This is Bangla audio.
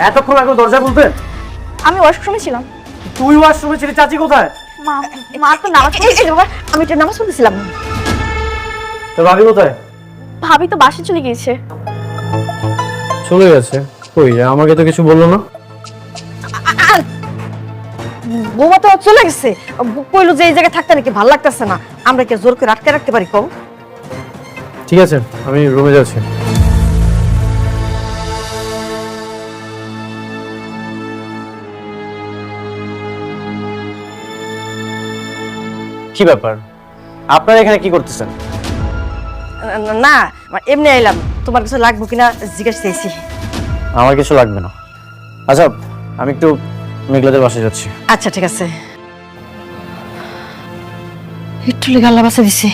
এতক্ষণ আগে দরজা খুলতে? আমি ওয়াশরুমে ছিলাম। তুই ওয়াশরুমে ছিলি, চাচি কোথায়? মা মা তো নামাজ পড়তেছিল বাবা, আমি তো নামাজ পড়তেছিলাম। তোর ভাবি কোথায়? ভাবি তো বাসে চলে গিয়েছে। চলে গেছে? কই, আমাকে তো কিছু বললো না। বৌমা তো চলে গেছে, কইলো যে এই জায়গায় থাকতে নাকি ভালো লাগতেছে না, আমরা কি জোর করে আটকে রাখতে পারি? কম। ঠিক আছে, আমি রুমে যাচ্ছি। কি ব্যাপার, আপনারা এখানে কি করতেছেন? না এমনি আইলাম, তোমার কিছু লাগবে কিনা জিজ্ঞেস চাইছি। আমার কিছু লাগবে না। আচ্ছা, আমি একটু মেঘলাদের বাসায় যাচ্ছি। আচ্ছা ঠিক আছে। একটু লেগে আল্লাহ বাসা দিছি।